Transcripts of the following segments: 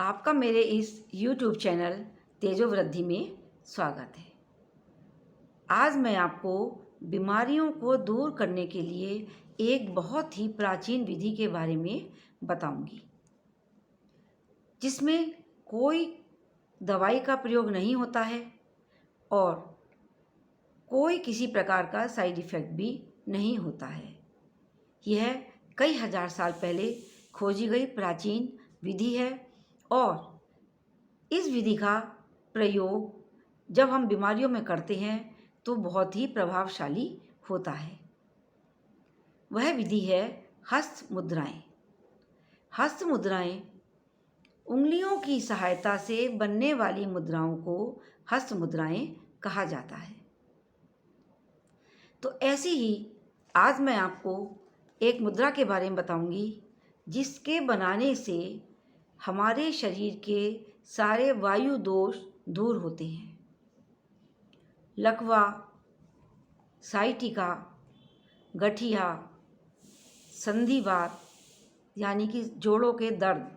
आपका मेरे इस YouTube चैनल तेजोवृद्धि में स्वागत है। आज मैं आपको बीमारियों को दूर करने के लिए एक बहुत ही प्राचीन विधि के बारे में बताऊंगी, जिसमें कोई दवाई का प्रयोग नहीं होता है और कोई किसी प्रकार का साइड इफ़ेक्ट भी नहीं होता है। यह कई हजार साल पहले खोजी गई प्राचीन विधि है और इस विधि का प्रयोग जब हम बीमारियों में करते हैं तो बहुत ही प्रभावशाली होता है। वह विधि है हस्त मुद्राएं। हस्त मुद्राएं उंगलियों की सहायता से बनने वाली मुद्राओं को हस्त मुद्राएं कहा जाता है। तो ऐसी ही आज मैं आपको एक मुद्रा के बारे में बताऊंगी, जिसके बनाने से हमारे शरीर के सारे वायु दोष दूर होते हैं। लकवा, साइटिका, गठिया, संधिवात यानी कि जोड़ों के दर्द,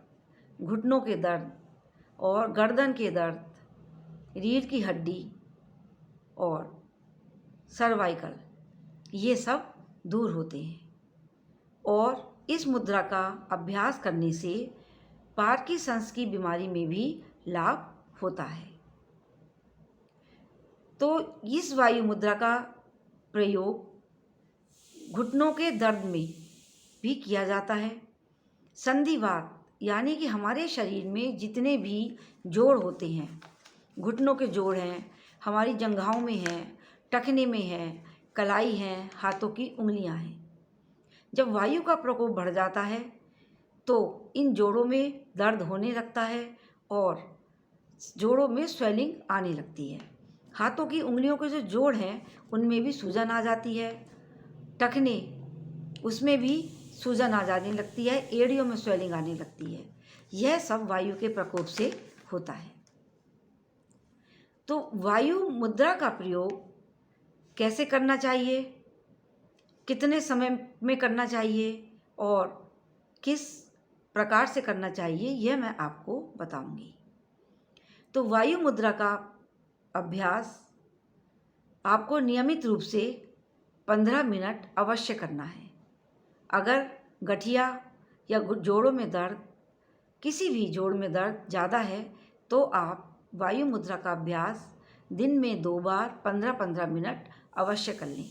घुटनों के दर्द और गर्दन के दर्द, रीढ़ की हड्डी और सर्वाइकल, ये सब दूर होते हैं। और इस मुद्रा का अभ्यास करने से पार्किंसंस की बीमारी में भी लाभ होता है। तो इस वायु मुद्रा का प्रयोग घुटनों के दर्द में भी किया जाता है। संधिवात यानी कि हमारे शरीर में जितने भी जोड़ होते हैं, घुटनों के जोड़ हैं, हमारी जंघाओं में हैं, टखने में हैं, कलाई हैं, हाथों की उंगलियां हैं, जब वायु का प्रकोप बढ़ जाता है तो इन जोड़ों में दर्द होने लगता है और जोड़ों में स्वेलिंग आने लगती है। हाथों की उंगलियों के जो जोड़ हैं उनमें भी सूजन आ जाती है, टखने उसमें भी सूजन आ जाने लगती है, एड़ियों में स्वेलिंग आने लगती है। यह सब वायु के प्रकोप से होता है। तो वायु मुद्रा का प्रयोग कैसे करना चाहिए, कितने समय में करना चाहिए और किस प्रकार से करना चाहिए, यह मैं आपको बताऊंगी। तो वायु मुद्रा का अभ्यास आपको नियमित रूप से 15 मिनट अवश्य करना है। अगर गठिया या जोड़ों में दर्द, किसी भी जोड़ में दर्द ज़्यादा है तो आप वायु मुद्रा का अभ्यास दिन में 2 बार 15-15 मिनट अवश्य कर लें।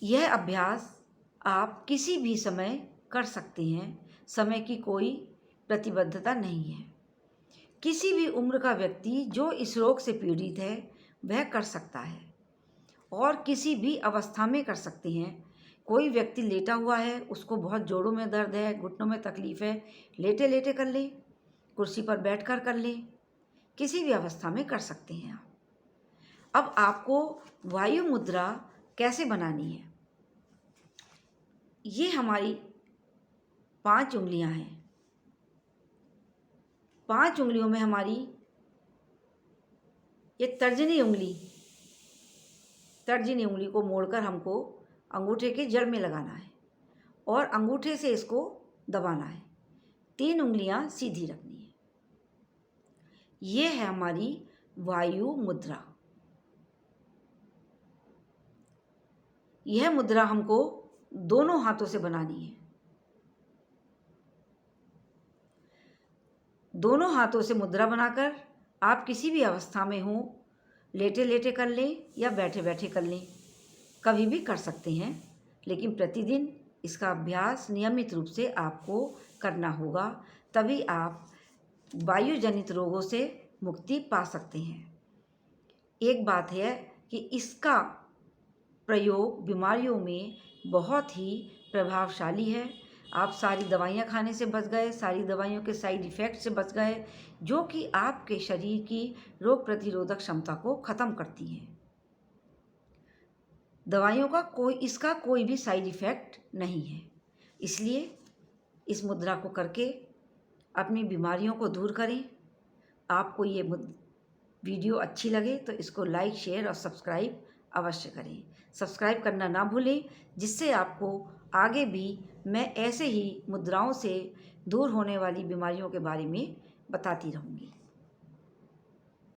यह अभ्यास आप किसी भी समय कर सकते हैं, समय की कोई प्रतिबद्धता नहीं है। किसी भी उम्र का व्यक्ति जो इस रोग से पीड़ित है वह कर सकता है और किसी भी अवस्था में कर सकते हैं। कोई व्यक्ति लेटा हुआ है, उसको बहुत जोड़ों में दर्द है, घुटनों में तकलीफ़ है, लेटे लेटे कर लें, कुर्सी पर बैठकर कर लें, किसी भी अवस्था में कर सकते हैं आप। अब आपको वायु मुद्रा कैसे बनानी है। ये हमारी 5 उंगलियां हैं। 5 उंगलियों में हमारी ये तर्जनी उंगली को मोड़कर हमको अंगूठे के जड़ में लगाना है और अंगूठे से इसको दबाना है। 3 उंगलियां सीधी रखनी है। ये है हमारी वायु मुद्रा। यह मुद्रा हमको दोनों हाथों से बनानी है। दोनों हाथों से मुद्रा बनाकर आप किसी भी अवस्था में हो, लेटे लेटे कर लें या बैठे बैठे कर लें, कभी भी कर सकते हैं, लेकिन प्रतिदिन इसका अभ्यास नियमित रूप से आपको करना होगा, तभी आप वायु जनित रोगों से मुक्ति पा सकते हैं। एक बात है कि इसका प्रयोग बीमारियों में बहुत ही प्रभावशाली है। आप सारी दवाइयाँ खाने से बच गए, सारी दवाइयों के साइड इफ़ेक्ट से बच गए, जो कि आपके शरीर की रोग प्रतिरोधक क्षमता को ख़त्म करती हैं। दवाइयों का इसका कोई भी साइड इफ़ेक्ट नहीं है। इसलिए इस मुद्रा को करके अपनी बीमारियों को दूर करें। आपको ये वीडियो अच्छी लगे तो इसको लाइक, शेयर और सब्सक्राइब अवश्य करें। सब्सक्राइब करना ना भूलें, जिससे आपको आगे भी मैं ऐसे ही मुद्राओं से दूर होने वाली बीमारियों के बारे में बताती रहूँगी।